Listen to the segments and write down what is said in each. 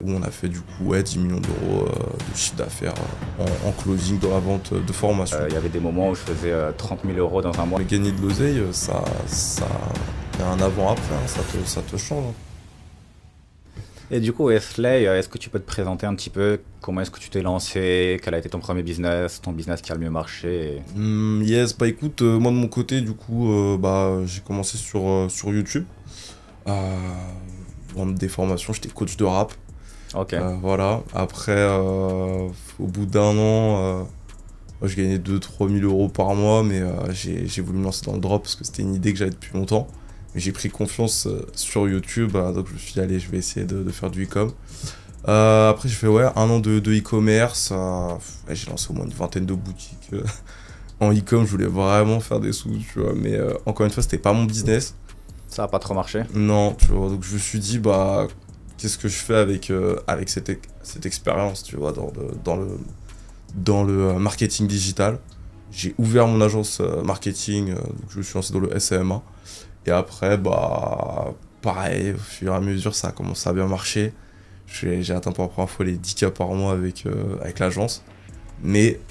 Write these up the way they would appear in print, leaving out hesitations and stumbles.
où on a fait du coup 10 millions d'euros de chiffre d'affaires en closing dans la vente de formation. Il y avait des moments où je faisais 30 000 euros dans un mois. Mais gagner de l'oseille, ça y a un avant-après, hein, ça te change. Hein. Et du coup, Wesley, est-ce que tu peux te présenter un petit peu comment est-ce que tu t'es lancé, quel a été ton premier business, ton business qui a le mieux marché Yes, bah écoute, moi de mon côté, du coup, j'ai commencé sur YouTube. Vendre des formations, j'étais coach de rap. Ok. Voilà, après, au bout d'un an, je gagnais 2-3 000 euros par mois, mais j'ai voulu me lancer dans le drop parce que c'était une idée que j'avais depuis longtemps. Mais j'ai pris confiance sur YouTube, donc je me suis dit, allez, je vais essayer de faire du e-com. Après, j'ai fait un an de e-commerce. J'ai lancé au moins une vingtaine de boutiques en e-com. Je voulais vraiment faire des sous, tu vois. Mais encore une fois, c'était pas mon business. Ça a pas trop marché? Non, tu vois. Donc je me suis dit, qu'est-ce que je fais avec cette expérience, tu vois, dans le marketing digital. J'ai ouvert mon agence marketing, donc je me suis lancé dans le SAMA. Et après, pareil, au fur et à mesure, ça a commencé à bien marcher. J'ai atteint pour la première fois les 10K par mois avec l'agence. Mais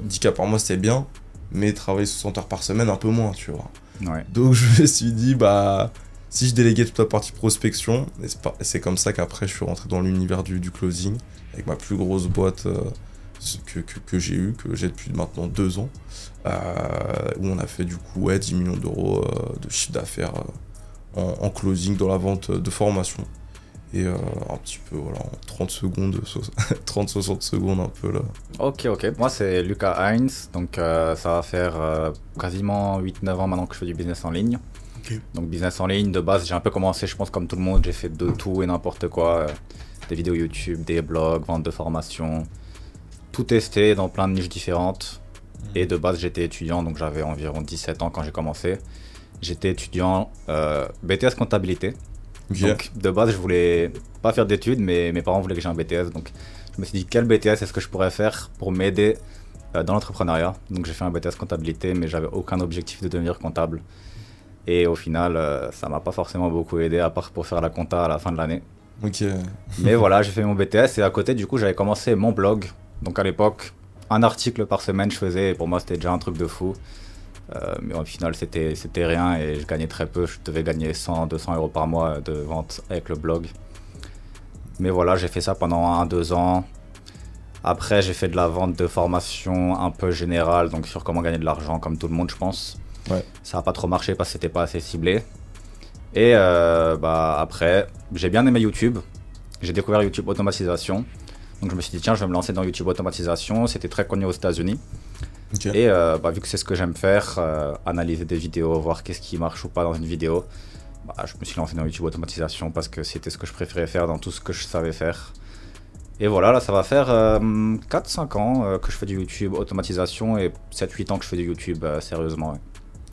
10K par mois, c'était bien, mais travailler 60 heures par semaine, un peu moins, tu vois. Ouais. Donc je me suis dit, si je déléguais toute la partie prospection, et c'est comme ça qu'après, je suis rentré dans l'univers du closing, avec ma plus grosse boîte que j'ai eue, que j'ai depuis maintenant 2 ans, où on a fait du coup 10 millions d'euros de chiffre d'affaires en closing dans la vente de formation. Et un petit peu, voilà, en 30 secondes, 30-60 secondes un peu là. Ok. Moi c'est Lucas Heinz, donc ça va faire quasiment 8-9 ans maintenant que je fais du business en ligne. Okay. Donc business en ligne, de base j'ai un peu commencé, je pense comme tout le monde, j'ai fait de tout et n'importe quoi. Des vidéos YouTube, des blogs, vente de formation. Tout testé dans plein de niches différentes. Et de base j'étais étudiant, donc j'avais environ 17 ans quand j'ai commencé. J'étais étudiant BTS comptabilité. Okay. Donc de base je voulais pas faire d'études, mais mes parents voulaient que j'ai un BTS. Donc je me suis dit quel BTS est-ce que je pourrais faire pour m'aider dans l'entrepreneuriat. Donc j'ai fait un BTS comptabilité, mais j'avais aucun objectif de devenir comptable. Et au final ça m'a pas forcément beaucoup aidé, à part pour faire la compta à la fin de l'année. Ok. Mais voilà, j'ai fait mon BTS et à côté du coup j'avais commencé mon blog. Donc à l'époque, un article par semaine je faisais, et pour moi c'était déjà un truc de fou. Mais au final c'était rien et je gagnais très peu, je devais gagner 100-200 euros par mois de vente avec le blog. Mais voilà, j'ai fait ça pendant 1-2 ans. Après j'ai fait de la vente de formation un peu générale, donc sur comment gagner de l'argent comme tout le monde je pense. Ouais. Ça n'a pas trop marché parce que c'était pas assez ciblé. Et après, j'ai bien aimé YouTube. J'ai découvert YouTube automatisation. Donc je me suis dit tiens, je vais me lancer dans YouTube automatisation. C'était très connu aux États-Unis. Okay. Et vu que c'est ce que j'aime faire, analyser des vidéos, voir qu'est-ce qui marche ou pas dans une vidéo, je me suis lancé dans YouTube automatisation parce que c'était ce que je préférais faire dans tout ce que je savais faire. Et voilà, là ça va faire 4-5 ans que je fais du YouTube automatisation et 7-8 ans que je fais du YouTube sérieusement. Ouais.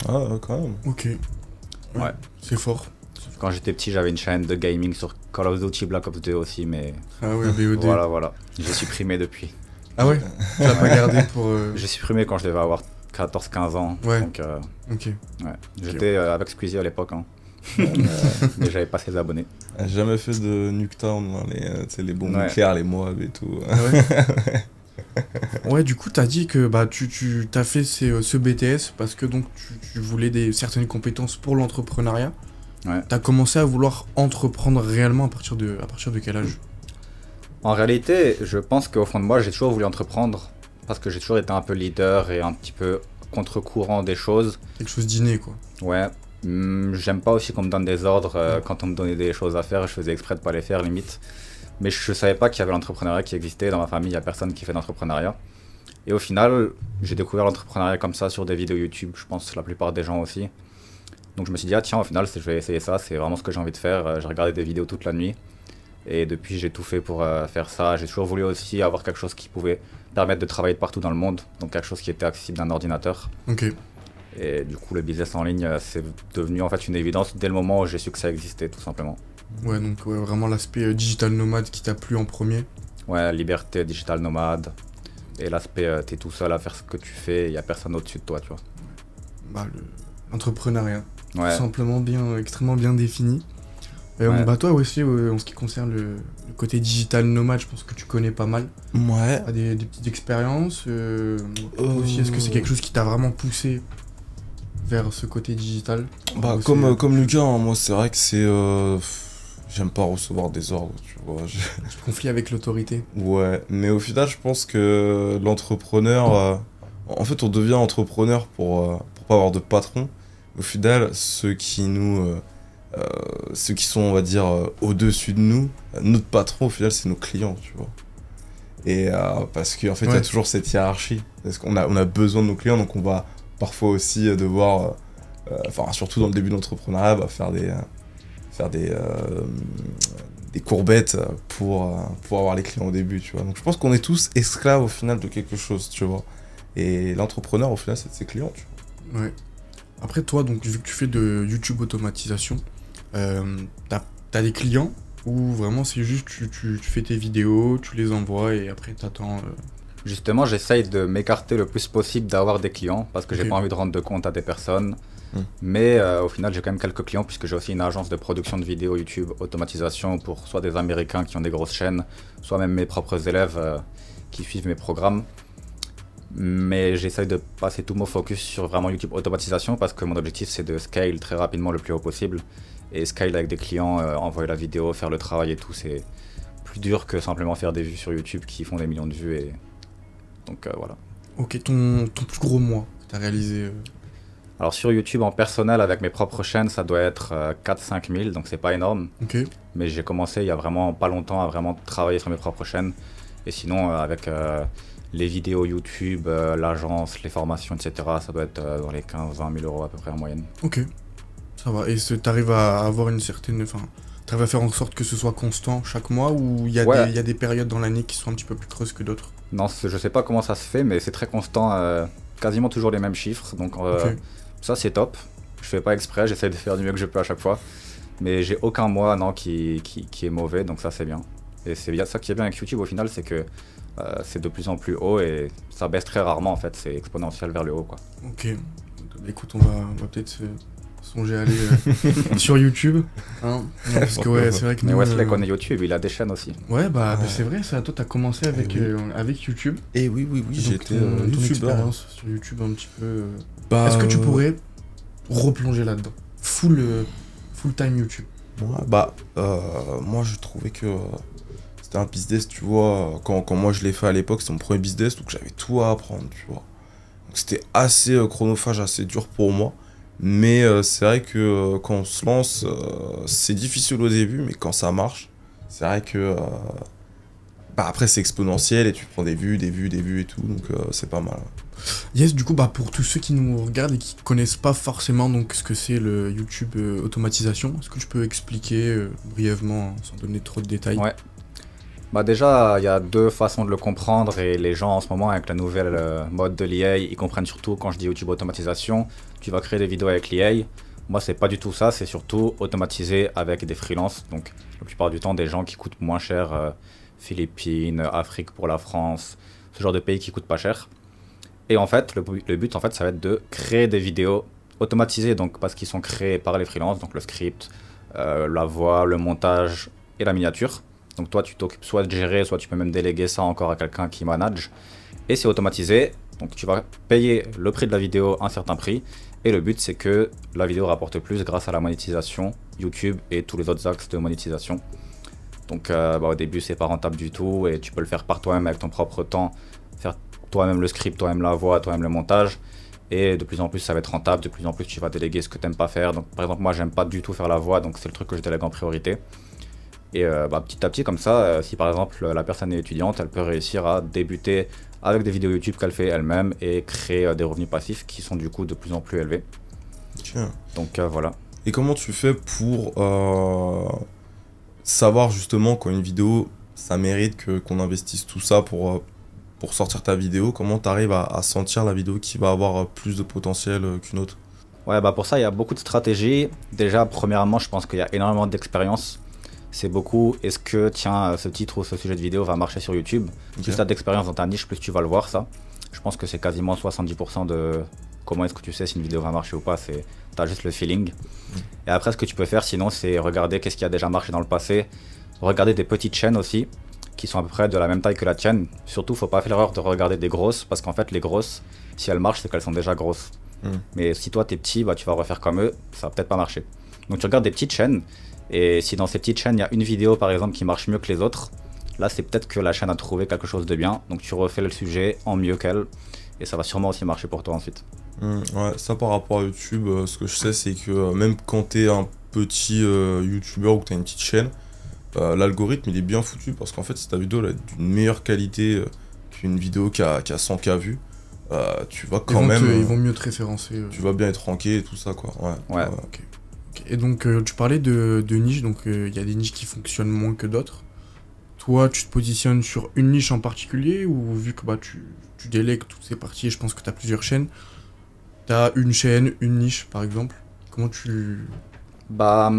Ah, quand même. Ok. Ouais. C'est fort. Quand j'étais petit, j'avais une chaîne de gaming sur Call of Duty Black Ops 2 aussi, mais Ah ouais, BOD. voilà. J'ai supprimé depuis. Ah ouais. Tu l'as pas gardé pour... J'ai supprimé quand je devais avoir 14-15 ans. Ouais. Donc, Ok. ouais. J'étais avec Squeezie à l'époque, hein. Mais j'avais pas ses abonnés. J'ai jamais fait de Nuketown, les bombes nucléaires, les Moab et tout. Ah ouais. Ouais, du coup, t'as dit que tu as fait ce BTS parce que donc tu voulais certaines compétences pour l'entrepreneuriat. Ouais. T'as commencé à vouloir entreprendre réellement à partir de quel âge? En réalité, je pense qu'au fond de moi, j'ai toujours voulu entreprendre parce que j'ai toujours été un peu leader et un petit peu contre-courant des choses. Quelque chose d'inné, quoi. Ouais. J'aime pas aussi qu'on me donne des ordres quand on me donnait des choses à faire, je faisais exprès de pas les faire limite. Mais je savais pas qu'il y avait l'entrepreneuriat qui existait. Dans ma famille, il y a personne qui fait d'entrepreneuriat. Et au final, j'ai découvert l'entrepreneuriat comme ça sur des vidéos YouTube, je pense la plupart des gens aussi. Donc je me suis dit, tiens, au final, je vais essayer ça, c'est vraiment ce que j'ai envie de faire. J'ai regardé des vidéos toute la nuit. Et depuis, j'ai tout fait pour faire ça. J'ai toujours voulu aussi avoir quelque chose qui pouvait permettre de travailler de partout dans le monde. Donc quelque chose qui était accessible d'un ordinateur. Ok. Et du coup, le business en ligne, c'est devenu en fait une évidence dès le moment où j'ai su que ça existait, tout simplement. Ouais, donc vraiment l'aspect digital nomade qui t'a plu en premier. Ouais, liberté, digital nomade. Et l'aspect, t'es tout seul à faire ce que tu fais, il n'y a personne au-dessus de toi, tu vois. L'entrepreneuriat. Ouais. Tout simplement extrêmement bien défini. Ouais. Bah toi aussi, en ce qui concerne le côté digital nomade, je pense que tu connais pas mal. Ouais. T'as des petites expériences. Toi aussi, est-ce que c'est quelque chose qui t'a vraiment poussé vers ce côté digital? Bah, Ou comme Lucas, hein, moi, c'est vrai que c'est. J'aime pas recevoir des ordres, tu vois. c'est conflit avec l'autorité. Ouais, mais au final, je pense que l'entrepreneur. En fait, on devient entrepreneur pour pas avoir de patron. Au final, ceux qui sont, on va dire, au-dessus de nous, notre patron, au final, c'est nos clients, tu vois. Et parce qu'en fait, il y a toujours cette hiérarchie. Parce qu'on on a besoin de nos clients, donc on va parfois aussi devoir, enfin, surtout dans le début de l'entrepreneuriat, bah, faire des courbettes pour avoir les clients au début, tu vois. Donc je pense qu'on est tous esclaves au final de quelque chose, tu vois. Et l'entrepreneur, au final, c'est de ses clients, tu vois. Ouais. Après, toi, donc, vu que tu fais de YouTube automatisation, t'as des clients ou vraiment c'est juste tu fais tes vidéos, tu les envoies et après t'attends. Justement, j'essaye de m'écarter le plus possible d'avoir des clients parce que j'ai Ok. pas envie de rendre de compte à des personnes. Mm. Mais au final, j'ai quand même quelques clients puisque j'ai aussi une agence de production de vidéos YouTube automatisation pour soit des Américains qui ont des grosses chaînes, soit même mes propres élèves qui suivent mes programmes. Mais j'essaye de passer tout mon focus sur vraiment YouTube automatisation parce que mon objectif c'est de scale très rapidement le plus haut possible. Et scale avec des clients, envoyer la vidéo, faire le travail et tout, c'est plus dur que simplement faire des vues sur YouTube qui font des millions de vues. Et... Donc voilà. Ok, ton plus gros mois que t'as réalisé. Alors sur YouTube en personnel avec mes propres chaînes, ça doit être 4-5 000, donc c'est pas énorme. Ok. Mais j'ai commencé il y a vraiment pas longtemps à vraiment travailler sur mes propres chaînes. Et sinon avec les vidéos YouTube, l'agence, les formations, etc., ça doit être dans les 15-20 000 euros à peu près en moyenne. Ok. Ça va. Et t'arrives à avoir une certaine. Enfin, t'arrives à faire en sorte que ce soit constant chaque mois ou il y a des périodes dans l'année qui sont un petit peu plus creuses que d'autres? Non, je sais pas comment ça se fait, mais c'est très constant, quasiment toujours les mêmes chiffres. Donc Ok. ça c'est top. Je fais pas exprès, j'essaie de faire du mieux que je peux à chaque fois. Mais j'ai aucun mois non, qui est mauvais, donc ça c'est bien. Et c'est bien ça qui est bien avec YouTube au final, c'est que c'est de plus en plus haut et ça baisse très rarement en fait, c'est exponentiel vers le haut quoi. Ok. Écoute, on va peut-être songer à aller sur YouTube. Hein, non, parce que ouais, c'est vrai que Mais nous, Wesley connaît YouTube, il a des chaînes aussi. Ouais, bah, Ouais. c'est vrai, ça. Toi, t'as commencé avec, Oui. avec YouTube. Et oui, Donc, j'étais ton youtubeur. expérience sur YouTube un petit peu. Bah, Est-ce que tu pourrais replonger là-dedans? Full time YouTube. Ouais, bah, moi je trouvais que c'était un business, tu vois. Quand moi je l'ai fait à l'époque, c'était mon premier business, donc j'avais tout à apprendre, tu vois. Donc c'était assez chronophage, assez dur pour moi. Mais c'est vrai que quand on se lance, c'est difficile au début, mais quand ça marche, c'est vrai que bah, après c'est exponentiel et tu prends des vues et tout, donc c'est pas mal. Yes, du coup, bah, pour tous ceux qui nous regardent et qui connaissent pas forcément donc, ce que c'est le YouTube automatisation, est-ce que tu peux expliquer brièvement, sans donner trop de détails? Ouais. Bah déjà, il y a deux façons de le comprendre et les gens en ce moment avec la nouvelle mode de l'IA, ils comprennent surtout quand je dis YouTube automatisation, tu vas créer des vidéos avec l'IA. Moi, c'est pas du tout ça, c'est surtout automatisé avec des freelances. Donc, la plupart du temps, des gens qui coûtent moins cher, Philippines, Afrique pour la France, ce genre de pays qui coûtent pas cher. Et en fait, le but, en fait, ça va être de créer des vidéos automatisées, donc parce qu'ils sont créés par les freelances, donc le script, la voix, le montage et la miniature. Donc toi, tu t'occupes soit de gérer, soit tu peux même déléguer ça encore à quelqu'un qui manage. Et c'est automatisé, donc tu vas payer le prix de la vidéo un certain prix. Et le but, c'est que la vidéo rapporte plus grâce à la monétisation YouTube et tous les autres axes de monétisation. Donc au début, c'est pas rentable du tout et tu peux le faire par toi-même avec ton propre temps, faire toi-même le script, toi-même la voix, toi-même le montage. Et de plus en plus, ça va être rentable, de plus en plus, tu vas déléguer ce que tu n'aimes pas faire. Donc par exemple, moi, j'aime pas du tout faire la voix, donc c'est le truc que je délègue en priorité. Et petit à petit, comme ça, si par exemple la personne est étudiante, elle peut réussir à débuter avec des vidéos YouTube qu'elle fait elle-même et créer des revenus passifs qui sont du coup de plus en plus élevés. Tiens. Donc voilà. Et comment tu fais pour savoir justement quand une vidéo, ça mérite qu'on investisse tout ça pour sortir ta vidéo? Comment tu arrives à sentir la vidéo qui va avoir plus de potentiel qu'une autre? Ouais, bah pour ça, il y a beaucoup de stratégies. Déjà, premièrement, je pense qu'il y a énormément d'expérience. C'est beaucoup, est-ce que, tiens, ce titre ou ce sujet de vidéo va marcher sur YouTube? Plus tu as d'expérience dans ta niche, plus tu vas le voir, ça. Je pense que c'est quasiment 70% comment est-ce que tu sais si une vidéo va marcher ou pas, t'as juste le feeling. Et après, ce que tu peux faire sinon, c'est regarder qu'est-ce qui a déjà marché dans le passé, regarder des petites chaînes aussi, qui sont à peu près de la même taille que la tienne. Surtout, faut pas faire l'erreur de regarder des grosses, parce qu'en fait, les grosses, si elles marchent, c'est qu'elles sont déjà grosses. Mais si toi, t'es petit, bah, tu vas refaire comme eux, ça va peut-être pas marcher. Donc tu regardes des petites chaînes, et si dans ces petites chaînes, il y a une vidéo, par exemple, qui marche mieux que les autres, là, c'est peut-être que la chaîne a trouvé quelque chose de bien, donc tu refais le sujet en mieux qu'elle, et ça va sûrement aussi marcher pour toi ensuite. Ouais, ça par rapport à YouTube, ce que je sais, c'est que même quand t'es un petit YouTuber ou que t'as une petite chaîne, l'algorithme il est bien foutu parce qu'en fait si ta vidéo elle est d'une meilleure qualité qu'une vidéo qui a 100K vues, tu vas quand même ils vont mieux te référencer. Tu vas bien être ranké et tout ça quoi. Ouais. Ok. Et donc tu parlais de niches, donc il y a des niches qui fonctionnent moins que d'autres. Toi tu te positionnes sur une niche en particulier ou vu que bah, tu délègues toutes ces parties et je pense que tu as plusieurs chaînes, tu as une chaîne, une niche par exemple, comment tu... Bah,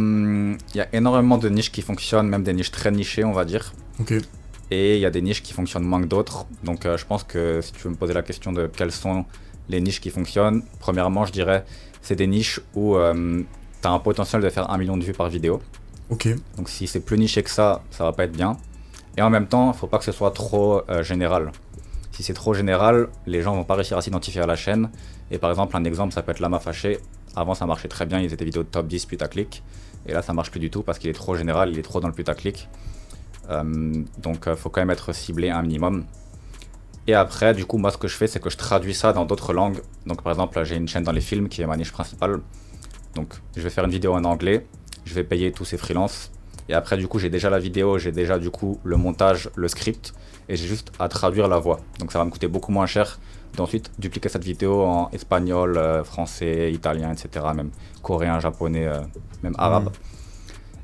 y a énormément de niches qui fonctionnent, même des niches très nichées, on va dire. Ok. Et il y a des niches qui fonctionnent moins que d'autres. Donc, je pense que si tu veux me poser la question de quelles sont les niches qui fonctionnent, premièrement, je dirais, c'est des niches où tu as un potentiel de faire 1 million de vues par vidéo. Ok. Donc, si c'est plus niché que ça va pas être bien. Et en même temps, il faut pas que ce soit trop général. Si c'est trop général, les gens vont pas réussir à s'identifier à la chaîne. Et par exemple, un exemple, ça peut être Lama Fâché. Avant, ça marchait très bien, ils étaient vidéos de top 10 putaclic. Et là, ça marche plus du tout parce qu'il est trop général, il est trop dans le putaclic. Donc, faut quand même être ciblé un minimum. Et après, du coup, moi, ce que je fais, c'est que je traduis ça dans d'autres langues. Donc, par exemple, j'ai une chaîne dans les films qui est ma niche principale. Donc, je vais faire une vidéo en anglais, je vais payer tous ces freelances. Et après, du coup, j'ai déjà la vidéo, j'ai déjà, du coup, le montage, le script. Et j'ai juste à traduire la voix. Donc, ça va me coûter beaucoup moins cher d'ensuite dupliquer cette vidéo en espagnol, français, italien, etc. Même coréen, japonais, même arabe.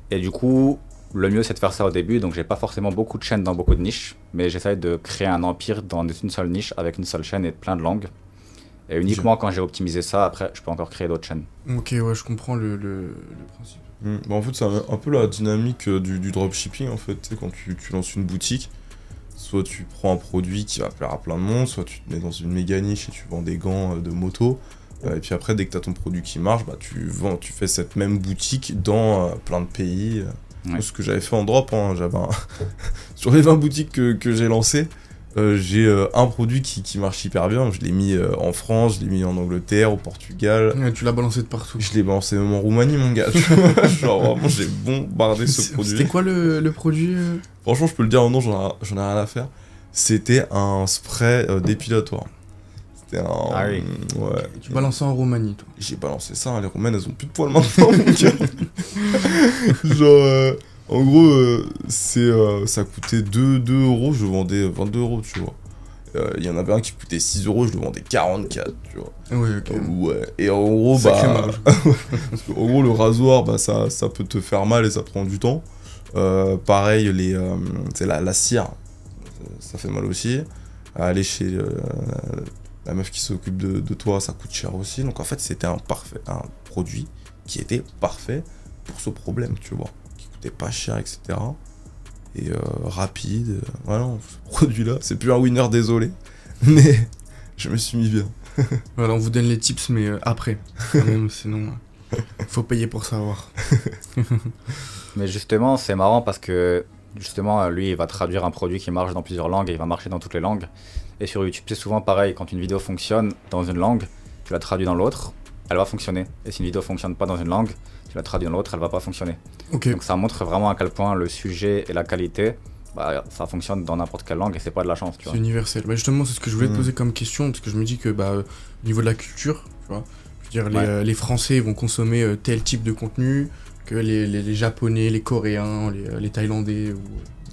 Et du coup, le mieux c'est de faire ça au début. Donc j'ai pas forcément beaucoup de chaînes dans beaucoup de niches, mais j'essaye de créer un empire dans une seule niche avec une seule chaîne et plein de langues. Et uniquement quand j'ai optimisé ça, après je peux encore créer d'autres chaînes. Ok, ouais, je comprends le principe. Bah en fait c'est un peu la dynamique du dropshipping en fait. Tu sais, quand tu lances une boutique, soit tu prends un produit qui va plaire à plein de monde, soit tu te mets dans une méga niche et tu vends des gants de moto. Et puis après, dès que tu as ton produit qui marche, bah, tu fais cette même boutique dans plein de pays. Ouais. Ce que j'avais fait en drop, hein, sur les 20 boutiques que j'ai lancées, j'ai un produit qui marche hyper bien. Je l'ai mis en France, je l'ai mis en Angleterre, au Portugal. Ouais, tu l'as balancé de partout. Je l'ai balancé même en Roumanie, mon gars. Tu vois, genre vraiment, j'ai bombardé ce produit. C'était quoi le produit Franchement, je peux le dire, non, j'en ai rien à faire. C'était un spray dépilatoire. C'était un... Ah oui. Ouais. Tu balançais en Roumanie, toi. J'ai balancé ça, hein, les Roumaines, elles ont plus de poils maintenant, mon gars. Genre, en gros, ça coûtait 2 euros, je vendais 22 euros, tu vois. Il y en avait un qui coûtait 6 euros, je le vendais 44, tu vois. Oui, ok. Ouais. Et en gros, Sacré bah... marge. parce que, en gros, le rasoir, bah, ça peut te faire mal et ça prend du temps. Pareil, c'est la cire, ça fait mal aussi. Aller chez la meuf qui s'occupe de toi, ça coûte cher aussi. Donc en fait, c'était un produit qui était parfait pour ce problème, tu vois. Qui coûtait pas cher, etc. Et rapide. Voilà, ce produit-là, c'est plus un winner, désolé. Mais je me suis mis bien. Voilà, on vous donne les tips, mais après. Quand même, sinon, faut payer pour savoir. Mais justement, c'est marrant parce que justement, lui, il va traduire un produit qui marche dans plusieurs langues et il va marcher dans toutes les langues. Et sur YouTube, c'est souvent pareil. Quand une vidéo fonctionne dans une langue, tu la traduis dans l'autre, elle va fonctionner. Et si une vidéo fonctionne pas dans une langue, tu la traduis dans l'autre, elle va pas fonctionner. Ok. Donc ça montre vraiment à quel point le sujet et la qualité, bah, ça fonctionne dans n'importe quelle langue et c'est pas de la chance, tu C'est vois. universel. Bah justement, c'est ce que je voulais te poser comme question, parce que je me dis que au niveau de la culture, tu vois, je veux dire, les Français vont consommer tel type de contenu que les Japonais, les Coréens, les Thaïlandais ou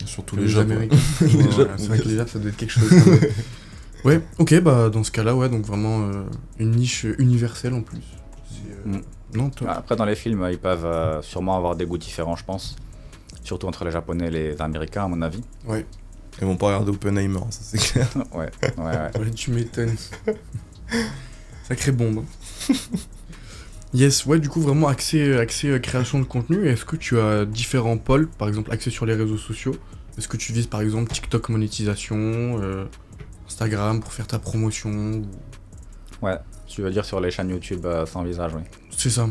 Surtout les les Japonais. Américains. Ouais, voilà, c'est vrai que les Japs, ça doit être quelque chose. Ouais, ok, bah dans ce cas-là, ouais, donc vraiment une niche universelle en plus. Non, top. Après, dans les films, ils peuvent sûrement avoir des goûts différents, je pense. Surtout entre les Japonais et les Américains, à mon avis. Ouais. Ils vont pas regarder Oppenheimer, ça c'est clair. Ouais. Ouais, tu m'étonnes. Sacrée bombe. Yes, ouais, du coup, vraiment accès création de contenu. Est-ce que tu as différents pôles, par exemple, accès sur les réseaux sociaux? Est-ce que tu vises, par exemple, TikTok monétisation, Instagram pour faire ta promotion ou... Ouais, Tu veux dire sur les chaînes YouTube sans visage, oui. C'est ça.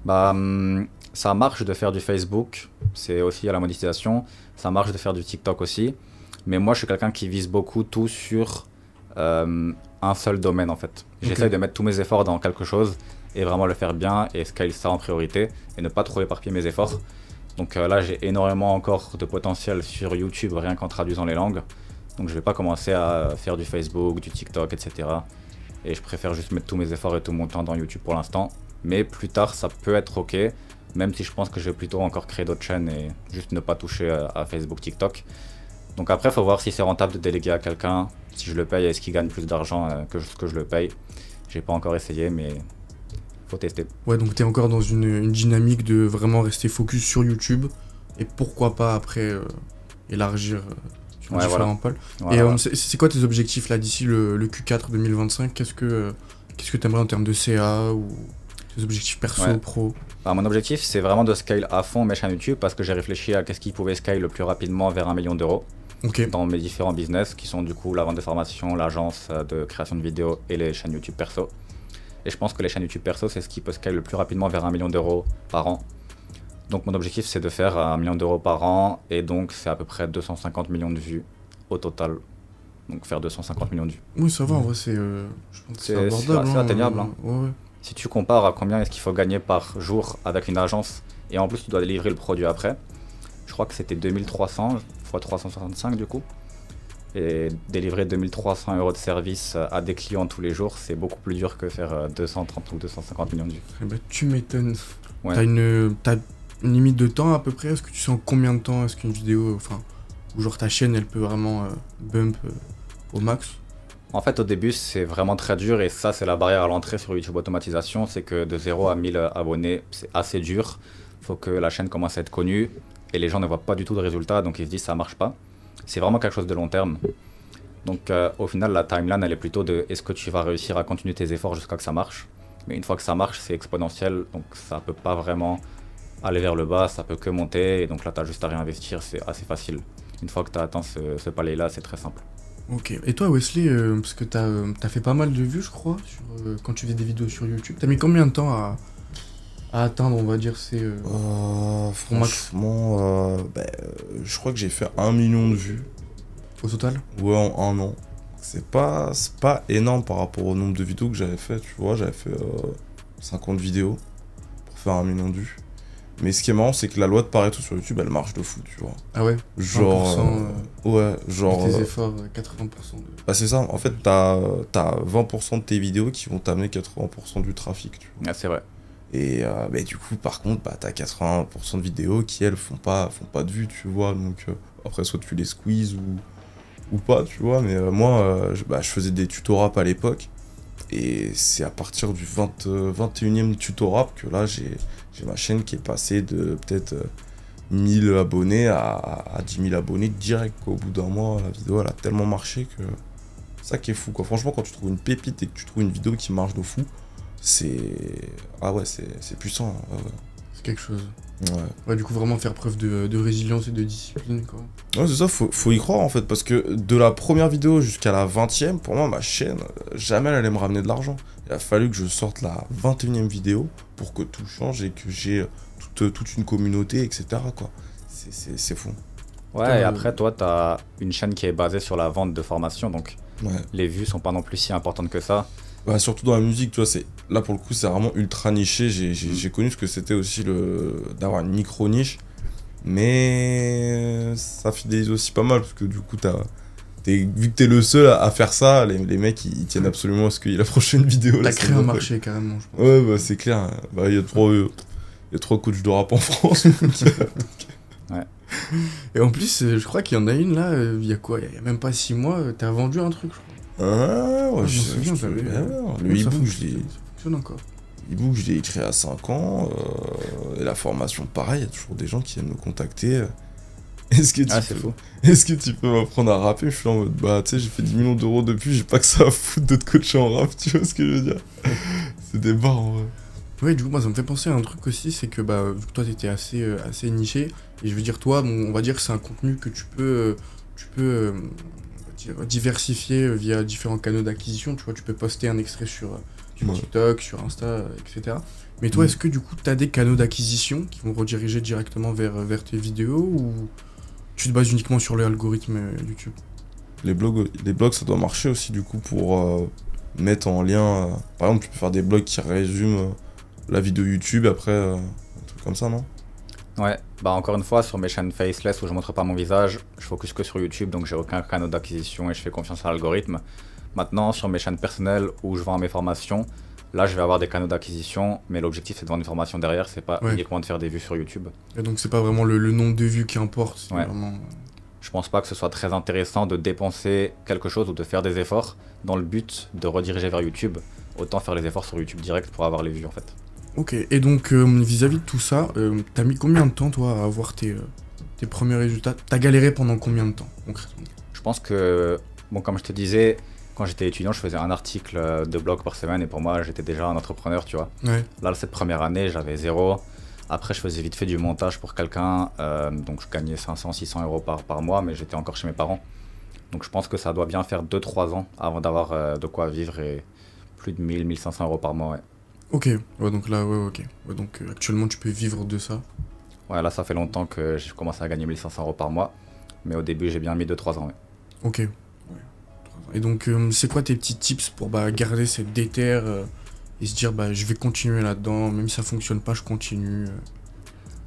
Bah, ça marche de faire du Facebook, c'est aussi à la monétisation. Ça marche de faire du TikTok aussi. Mais moi, je suis quelqu'un qui vise beaucoup tout sur un seul domaine en fait. J'essaie de mettre tous mes efforts dans quelque chose et vraiment le faire bien et scale ça en priorité et ne pas trop éparpiller mes efforts. Donc là, j'ai énormément encore de potentiel sur YouTube rien qu'en traduisant les langues. Donc je vais pas commencer à faire du Facebook, du TikTok, etc. Et je préfère juste mettre tous mes efforts et tout mon temps dans YouTube pour l'instant. Mais plus tard, ça peut être ok, même si je pense que je vais plutôt encore créer d'autres chaînes et juste ne pas toucher à Facebook, TikTok. Donc après, il faut voir si c'est rentable de déléguer à quelqu'un, si je le paye, est-ce qu'il gagne plus d'argent que je le paye. J'ai pas encore essayé, mais faut tester. Ouais, donc t'es encore dans une dynamique de vraiment rester focus sur YouTube et pourquoi pas après élargir sur différents pôles. Voilà. Et c'est quoi tes objectifs là d'ici le Q4 2025? Qu'est-ce que t'aimerais en termes de CA ou tes objectifs perso, pro? Bah, mon objectif, c'est vraiment de scale à fond mes chaînes YouTube parce que j'ai réfléchi à qu'est-ce qui pouvait scale le plus rapidement vers 1 million d'euros. Dans mes différents business qui sont du coup la vente de formation, l'agence de création de vidéos et les chaînes YouTube perso. Et je pense que les chaînes YouTube perso, c'est ce qui peut scale le plus rapidement vers 1 million d'euros par an. Donc mon objectif, c'est de faire 1 million d'euros par an et donc c'est à peu près 250 millions de vues au total. Donc faire 250 millions de vues. Oui, ça va, en vrai, je pense que c'est abordable. C'est atteignable. Ouais. Si tu compares à combien est-ce qu'il faut gagner par jour avec une agence et en plus tu dois délivrer le produit après, je crois que c'était 2300 x 365 du coup. Et délivrer 2300 € de service à des clients tous les jours, c'est beaucoup plus dur que faire 230 ou 250 millions de vues. Eh ben, tu m'étonnes. Ouais. T'as une limite de temps à peu près? Est-ce que tu sais en combien de temps est-ce qu'une vidéo, ou genre ta chaîne elle peut vraiment bump au max? En fait, au début, c'est vraiment très dur et ça, c'est la barrière à l'entrée sur YouTube Automatisation. C'est que de 0 à 1000 abonnés, c'est assez dur. Il faut que la chaîne commence à être connue et les gens ne voient pas du tout de résultats, donc ils se disent ça marche pas. C'est vraiment quelque chose de long terme. Donc au final, la timeline, elle est plutôt de est-ce que tu vas réussir à continuer tes efforts jusqu'à que ça marche. Mais une fois que ça marche, c'est exponentiel, donc ça peut pas vraiment aller vers le bas, ça peut que monter. Et donc là, tu as juste à réinvestir, c'est assez facile. Une fois que tu as atteint ce palier-là, c'est très simple. Ok. Et toi, Wesley, parce que t'as fait pas mal de vues, je crois, quand tu fais des vidéos sur YouTube. T'as mis combien de temps à atteindre, on va dire, franchement, je crois que j'ai fait 1 million de vues. Au total? Ouais, en 1 an. C'est pas énorme par rapport au nombre de vidéos que j'avais fait, tu vois. J'avais fait 50 vidéos pour faire 1 million de vues. Mais ce qui est marrant, c'est que la loi de Pareto sur YouTube, elle marche de fou, tu vois. Ah ouais? Genre. Ouais, genre. Tes efforts, 80% de. Bah, c'est ça, en fait, t'as 20% de tes vidéos qui vont t'amener 80% du trafic, tu vois. Ah, c'est vrai. Et du coup, par contre, t'as 80% de vidéos qui, elles, font pas de vues, tu vois. Donc, après, soit tu les squeezes ou pas, tu vois. Mais moi, je faisais des tutos rap à l'époque. Et c'est à partir du 21e tuto rap que là, j'ai ma chaîne qui est passée de peut-être 1000 abonnés à 10 000 abonnés direct, quoi. Au bout d'un mois, la vidéo, elle a tellement marché que... C'est ça qui est fou, quoi. Franchement, quand tu trouves une pépite et que tu trouves une vidéo qui marche de fou, c'est... Ah ouais, c'est puissant. Ouais. C'est quelque chose. Ouais, du coup, vraiment faire preuve de résilience et de discipline, quoi. Ouais, c'est ça, faut y croire, en fait, parce que de la première vidéo jusqu'à la 20e, pour moi, ma chaîne, jamais elle allait me ramener de l'argent. Il a fallu que je sorte la 21e vidéo pour que tout change et que j'ai toute une communauté, etc., quoi. C'est fou. Ouais, et après, toi, t'as une chaîne qui est basée sur la vente de formation, donc Ouais. les vues sont pas non plus si importantes que ça. Bah, surtout dans la musique, tu vois, là pour le coup c'est vraiment ultra niché. J'ai connu ce que c'était aussi d'avoir une micro niche, mais ça fidélise aussi pas mal parce que du coup vu que t'es le seul à faire ça, les mecs ils tiennent absolument à ce qu'il y ait la prochaine vidéo. T'as créé un marché carrément, je pense. Ouais, bah c'est clair. Bah, il y a 3 coachs de rap en France. Ouais. Et en plus, je crois qu'il y en a une là, il y a quoi? Il y a même pas 6 mois, t'as vendu un truc, je crois. Ah ouais, je me souviens, t'avais. Le e-book, ça fonctionne encore. l'e-book, je l'ai écrit à 5 ans. Et la formation, pareil, il y a toujours des gens qui viennent me contacter. Est-ce que tu peux m'apprendre à rapper? Je suis en mode, bah, tu sais, j'ai fait 10 millions d'euros depuis, j'ai pas que ça à foutre de te coacher en rap, tu vois ce que je veux dire? C'est des barres, en vrai. Ouais, du coup, moi, ça me fait penser à un truc aussi, c'est que, vu que toi, t'étais assez niché, et je veux dire, toi, on va dire que c'est un contenu que tu peux on va dire, diversifier via différents canaux d'acquisition, tu vois, tu peux poster un extrait sur sur Ouais. TikTok, sur Insta, etc. Mais toi, est-ce que du coup, tu as des canaux d'acquisition qui vont rediriger directement vers tes vidéos ou tu te bases uniquement sur l'algorithme YouTube? Les blogs, ça doit marcher aussi du coup pour mettre en lien. Par exemple, tu peux faire des blogs qui résument la vidéo YouTube après, un truc comme ça, non? Ouais, bah encore une fois, sur mes chaînes faceless où je montre pas mon visage, je focus que sur YouTube, donc j'ai aucun canal d'acquisition et je fais confiance à l'algorithme. Maintenant, sur mes chaînes personnelles où je vends mes formations, là je vais avoir des canaux d'acquisition, mais l'objectif c'est de vendre une formation derrière, c'est pas Ouais. uniquement de faire des vues sur YouTube. Et donc, c'est pas vraiment le nombre de vues qui importe, c'est Ouais. vraiment... Je pense pas que ce soit très intéressant de dépenser quelque chose ou de faire des efforts dans le but de rediriger vers YouTube. Autant faire les efforts sur YouTube direct pour avoir les vues en fait. Ok, et donc vis-à-vis de tout ça, t'as mis combien de temps toi à avoir tes premiers résultats? T'as galéré pendant combien de temps concrètement? Je pense que, bon, comme je te disais, quand j'étais étudiant, je faisais un article de blog par semaine et pour moi, j'étais déjà un entrepreneur, tu vois. Ouais, Là, cette première année, j'avais 0. Après, je faisais vite fait du montage pour quelqu'un, donc je gagnais 500-600 euros par mois, mais j'étais encore chez mes parents. Donc je pense que ça doit bien faire 2-3 ans avant d'avoir de quoi vivre et plus de 1000-1500 euros par mois, ouais. ok, ouais, donc là, ouais, ok. Ouais, donc actuellement tu peux vivre de ça. Ouais, là, ça fait longtemps que j'ai commencé à gagner 1500 euros par mois, mais au début, j'ai bien mis 2-3 ans, ouais. Ok. Ouais. Et donc c'est quoi tes petits tips pour garder cette déterre et se dire je vais continuer là-dedans, même si ça fonctionne pas, je continue.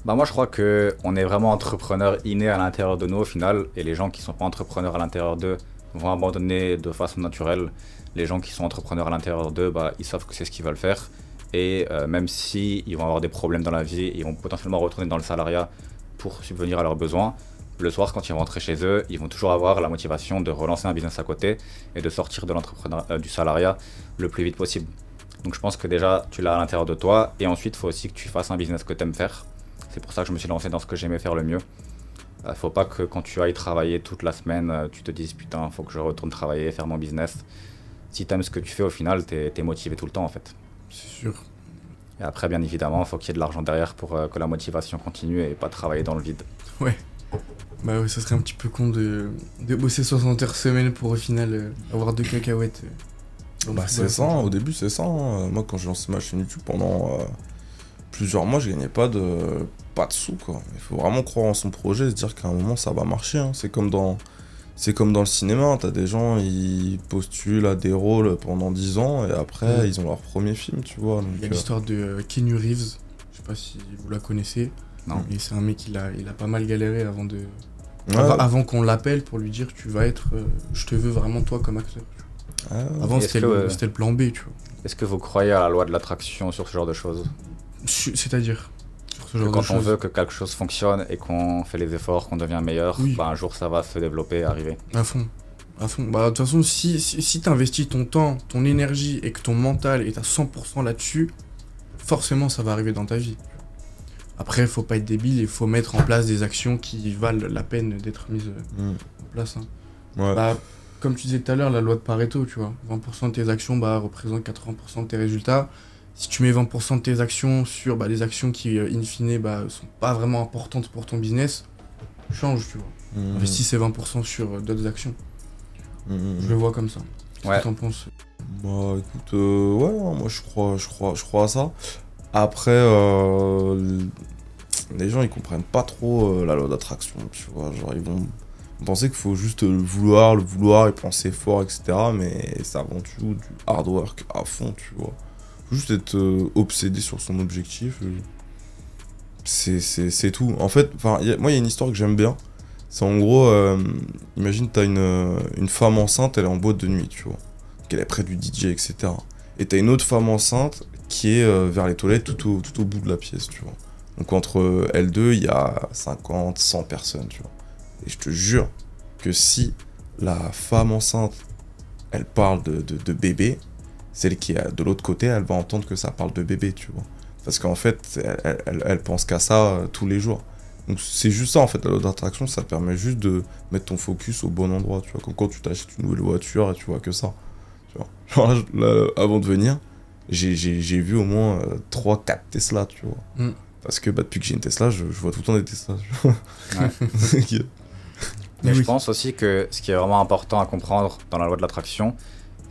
Bah moi je crois que on est vraiment entrepreneur inné à l'intérieur de nous au final et les gens qui sont pas entrepreneurs à l'intérieur d'eux vont abandonner de façon naturelle. Les gens qui sont entrepreneurs à l'intérieur d'eux, ils savent que c'est ce qu'ils veulent faire et même si ils vont avoir des problèmes dans la vie, ils vont potentiellement retourner dans le salariat pour subvenir à leurs besoins. Le soir quand ils vont rentrer chez eux, ils vont toujours avoir la motivation de relancer un business à côté et de sortir de l'entrepreneuriat du salariat le plus vite possible. Donc je pense que déjà tu l'as à l'intérieur de toi et ensuite il faut aussi que tu fasses un business que tu aimes faire. C'est pour ça que je me suis lancé dans ce que j'aimais faire le mieux. Faut pas que quand tu ailles travailler toute la semaine, tu te dises putain, faut que je retourne travailler, faire mon business. Si t'aimes ce que tu fais au final, t'es motivé tout le temps en fait. C'est sûr. Et après, bien évidemment, faut qu'il y ait de l'argent derrière pour que la motivation continue et pas travailler dans le vide. Ouais. Bah ouais, ça serait un petit peu con de bosser 60 heures semaine pour au final avoir 2 cacahuètes. C'est ça, au début c'est ça. Moi quand j'ai lancé ma chaîne YouTube pendant plusieurs mois, je gagnais pas de sous quoi. Il faut vraiment croire en son projet et se dire qu'à un moment ça va marcher. Hein. C'est comme dans le cinéma, t'as des gens, ils postulent à des rôles pendant 10 ans et après ils ont leur premier film, tu vois. Il y a l'histoire de Keanu Reeves, je sais pas si vous la connaissez. Non. Mais c'est un mec, il a pas mal galéré avant de... Ouais. Avant qu'on l'appelle pour lui dire tu vas être... je te veux vraiment toi comme acteur. Avant Est-ce c'était que, c'était le plan B, tu vois. Est-ce que vous croyez à la loi de l'attraction sur ce genre de choses? C'est-à-dire sur ce Que genre de quand on choses. veut que quelque chose fonctionne et qu'on fait les efforts, qu'on devient meilleur, Oui. un jour ça va se développer, arriver. À fond. À fond. De toute façon, si t'investis ton temps, ton énergie et que ton mental est à 100% là-dessus, forcément ça va arriver dans ta vie. Après, faut pas être débile, il faut mettre en place des actions qui valent la peine d'être mises en place. Hein. Ouais. Comme tu disais tout à l'heure, la loi de Pareto, tu vois. 20% de tes actions représentent 80% de tes résultats. Si tu mets 20% de tes actions sur des actions qui, in fine, sont pas vraiment importantes pour ton business, change, tu vois. Investis ces 20% sur d'autres actions. Je le vois comme ça. Qu'est-ce Ouais. que t'en penses? Bah écoute, ouais, moi je crois à ça. Après, les gens ils comprennent pas trop la loi d'attraction, tu vois. Genre ils vont penser qu'il faut juste le vouloir et penser fort, etc. Mais c'est avant tout du hard work à fond, tu vois. Faut juste être obsédé sur son objectif. C'est tout. En fait, moi il y a une histoire que j'aime bien. C'est en gros, imagine t'as une femme enceinte, elle est en boîte de nuit, tu vois. Donc elle est près du DJ, etc. Et t'as une autre femme enceinte qui est vers les toilettes tout au bout de la pièce, tu vois. Donc entre elles deux, il y a 50, 100 personnes, tu vois. Et je te jure que si la femme enceinte, elle parle de bébé, celle qui est de l'autre côté, elle va entendre que ça parle de bébé, tu vois. Parce qu'en fait, elle pense qu'à ça tous les jours. Donc c'est juste ça en fait, la loi d'attraction, ça te permet juste de mettre ton focus au bon endroit, tu vois. Comme quand tu t'achètes une nouvelle voiture et tu vois que ça, tu vois. Genre là, avant de venir, j'ai vu au moins 3-4 Tesla, tu vois. Parce que depuis que j'ai une Tesla, je vois tout le temps des Tesla, tu vois. Ouais. Mais je pense aussi que ce qui est vraiment important à comprendre dans la loi de l'attraction,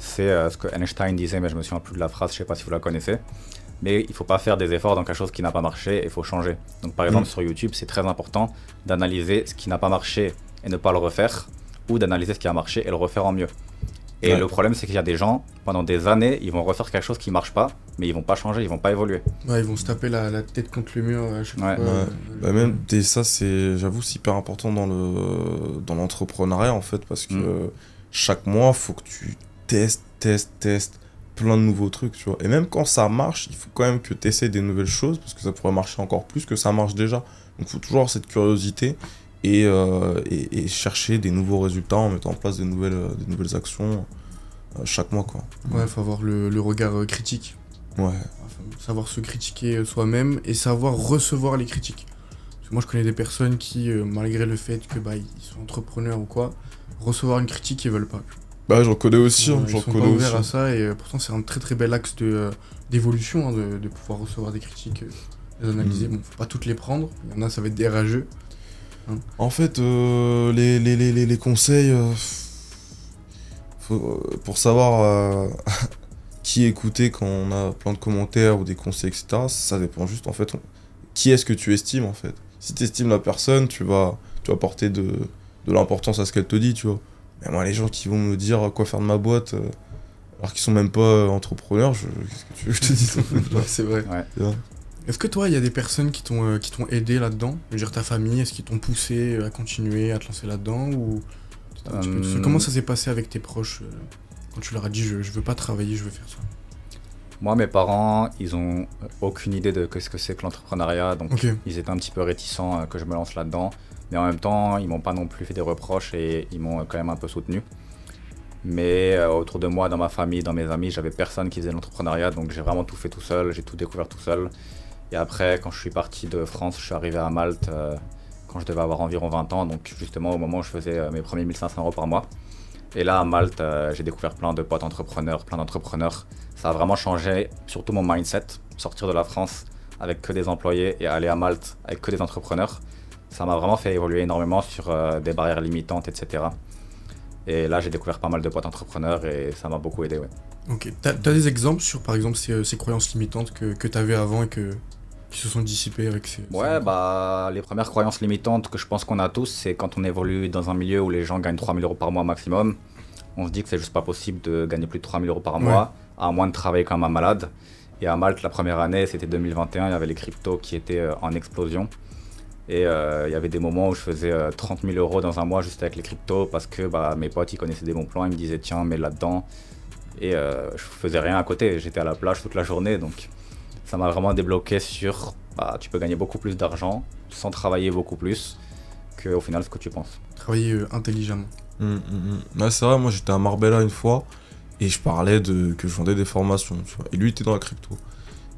C'est ce que Einstein disait, mais je me souviens plus de la phrase, je sais pas si vous la connaissez. Mais il faut pas faire des efforts dans quelque chose qui n'a pas marché et il faut changer. Donc par exemple sur YouTube, c'est très important d'analyser ce qui n'a pas marché et ne pas le refaire, ou d'analyser ce qui a marché et le refaire en mieux. Et le problème, c'est qu'il y a des gens, pendant des années, ils vont refaire quelque chose qui marche pas, mais ils vont pas changer, ils vont pas évoluer. Ouais, ils vont se taper la tête contre le mur à chaque fois. Bah même ça, j'avoue, c'est hyper important dans l'entrepreneuriat en fait, parce que chaque mois, faut que tu testes plein de nouveaux trucs, tu vois. Et même quand ça marche, il faut quand même que tu essaies des nouvelles choses, parce que ça pourrait marcher encore plus que ça marche déjà. Donc il faut toujours avoir cette curiosité et chercher des nouveaux résultats en mettant en place des nouvelles actions chaque mois, quoi. Ouais, faut avoir le regard critique. Ouais. Enfin, savoir se critiquer soi-même et savoir recevoir les critiques. Parce que moi, je connais des personnes qui, malgré le fait que ils sont entrepreneurs ou quoi, recevoir une critique, ils veulent pas. Bah, j'en connais aussi. Ils sont pas ouverts à ça et pourtant, c'est un très très bel axe d'évolution, hein, de pouvoir recevoir des critiques, les analyser. Bon, faut pas toutes les prendre. Il y en a, ça va être des rageux. Hein. En fait, les conseils, pour savoir qui écouter quand on a plein de commentaires ou des conseils, etc., ça dépend juste, en fait, qui est-ce que tu estimes, en fait. Si tu estimes la personne, tu vas porter de l'importance à ce qu'elle te dit, tu vois. Mais moi, les gens qui vont me dire quoi faire de ma boîte, alors qu'ils sont même pas entrepreneurs, qu'est-ce que tu veux que je te dise, en fait. Ouais, c'est vrai. Ouais. C'est vrai. Est-ce que toi, il y a des personnes qui t'ont aidé là-dedans? Je veux dire, ta famille, est-ce qu'ils t'ont poussé à continuer, à te lancer là-dedans ou... Comment ça s'est passé avec tes proches quand tu leur as dit je veux pas travailler, je veux faire ça? Moi, mes parents, ils ont aucune idée de ce que c'est que l'entrepreneuriat, donc ils étaient un petit peu réticents que je me lance là-dedans. Mais en même temps, ils m'ont pas non plus fait des reproches et ils m'ont quand même un peu soutenu. Mais autour de moi, dans ma famille, dans mes amis, j'avais personne qui faisait l'entrepreneuriat, donc j'ai vraiment tout fait tout seul, j'ai tout découvert tout seul. Et après, quand je suis parti de France, je suis arrivé à Malte quand je devais avoir environ 20 ans, donc justement au moment où je faisais mes premiers 1500 € par mois. Et là, à Malte, j'ai découvert plein de potes entrepreneurs, plein d'entrepreneurs. Ça a vraiment changé, surtout mon mindset. Sortir de la France avec que des employés et aller à Malte avec que des entrepreneurs, ça m'a vraiment fait évoluer énormément sur des barrières limitantes, etc. Et là, j'ai découvert pas mal de potes entrepreneurs et ça m'a beaucoup aidé, ouais. Ok, t'as des exemples sur, par exemple, ces croyances limitantes que t'avais avant et qui se sont dissipées avec ces... Ouais, les premières croyances limitantes que je pense qu'on a tous, c'est quand on évolue dans un milieu où les gens gagnent 3 000 € par mois maximum, on se dit que c'est juste pas possible de gagner plus de 3 000 € par mois, à moins de travailler comme un malade. Et à Malte, la première année, c'était 2021, il y avait les cryptos qui étaient en explosion. Et il y avait des moments où je faisais 30 000 € dans un mois juste avec les cryptos parce que mes potes, ils connaissaient des bons plans, ils me disaient tiens, mets là-dedans. Et je faisais rien à côté, j'étais à la plage toute la journée, donc ça m'a vraiment débloqué sur tu peux gagner beaucoup plus d'argent sans travailler beaucoup plus qu'au final ce que tu penses. Travailler intelligemment. Ouais, c'est vrai, moi j'étais à Marbella une fois et je parlais que je vendais des formations, tu vois. Et lui il était dans la crypto.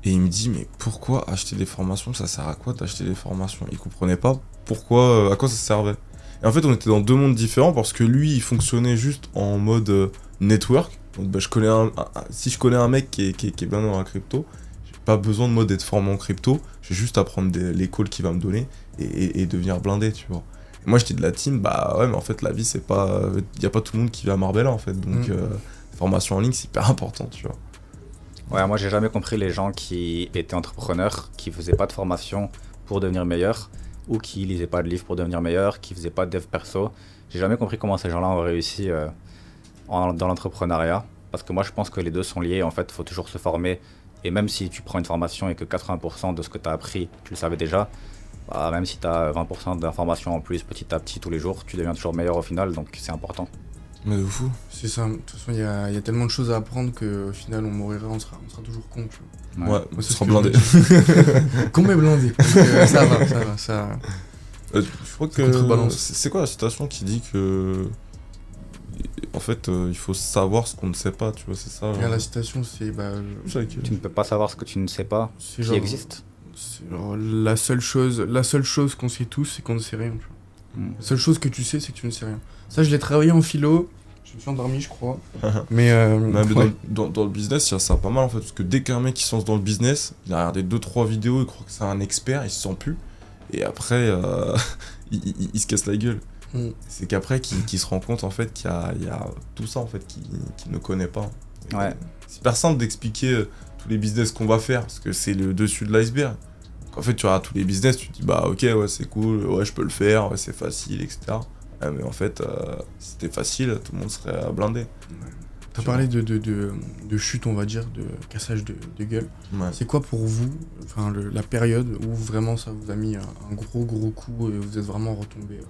Et il me dit mais pourquoi acheter des formations, ça sert à quoi d'acheter des formations? Il comprenait pas pourquoi, à quoi ça servait. Et en fait on était dans deux mondes différents parce que lui il fonctionnait juste en mode network. Donc je connais si je connais un mec qui est bien dans la crypto, j'ai pas besoin de moi d'être formé en crypto, j'ai juste à prendre les calls qu'il va me donner et devenir blindé, tu vois. Et moi j'étais de la team, ouais mais en fait la vie c'est pas, y a pas tout le monde qui va à Marbella en fait, donc formation en ligne c'est hyper important, tu vois. Ouais, moi j'ai jamais compris les gens qui étaient entrepreneurs, qui faisaient pas de formation pour devenir meilleurs, ou qui lisaient pas de livres pour devenir meilleurs, qui faisaient pas de dev perso. J'ai jamais compris comment ces gens-là ont réussi dans l'entrepreneuriat, parce que moi je pense que les deux sont liés, en fait il faut toujours se former, et même si tu prends une formation et que 80% de ce que tu as appris, tu le savais déjà, même si tu as 20% d'informations en plus petit à petit tous les jours, tu deviens toujours meilleur au final, donc c'est important. Mais de fou. C'est ça, de toute façon il y a tellement de choses à apprendre qu'au final on mourra, on sera toujours con. Ouais, on sera blindé. Con mais blindé, donc, ça va. Je crois que c'est quoi la citation qui dit que en fait il faut savoir ce qu'on ne sait pas, tu vois, c'est ça. La citation c'est tu ne peux pas savoir ce que tu ne sais pas qui existe. C'est genre la seule chose qu'on sait tous, c'est qu'on ne sait rien. Tu vois. La seule chose que tu sais, c'est que tu ne sais rien. Ça, je l'ai travaillé en philo. Je me suis endormi, je crois. mais dans le business, il y a ça pas mal en fait. Parce que dès qu'un mec qui se lance dans le business, il a regardé 2-3 vidéos, il croit que c'est un expert, il se sent plus. Et après, il se casse la gueule. C'est qu'après qu'il se rend compte en fait qu'il y a tout ça en fait qu'il ne connaît pas. Ouais. C'est hyper simple d'expliquer tous les business qu'on va faire parce que c'est le dessus de l'iceberg. En fait, tu regardes tous les business, tu te dis bah ok, ouais, c'est cool, ouais, je peux le faire, ouais, c'est facile, etc. Ouais, mais en fait, si c'était facile, tout le monde serait blindé. T'as parlé de chute, on va dire, de cassage de gueule. Ouais. C'est quoi pour vous, enfin, la période où vraiment ça vous a mis un gros coup et vous êtes vraiment retombé là?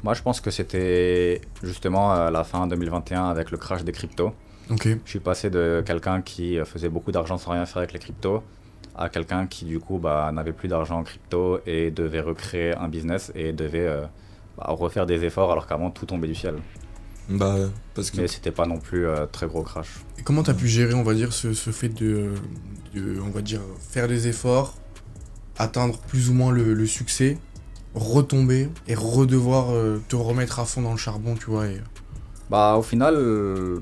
Moi, je pense que c'était justement à la fin 2021 avec le crash des cryptos. Ok. Je suis passé de quelqu'un qui faisait beaucoup d'argent sans rien faire avec les cryptos à quelqu'un qui du coup n'avait plus d'argent en crypto et devait recréer un business et devait refaire des efforts alors qu'avant tout tombait du ciel. Bah, parce que. Mais c'était pas non plus très gros crash. Et comment t'as pu gérer, on va dire, ce fait de, on va dire, faire des efforts, atteindre plus ou moins le succès, retomber et redevoir te remettre à fond dans le charbon, tu vois Au final,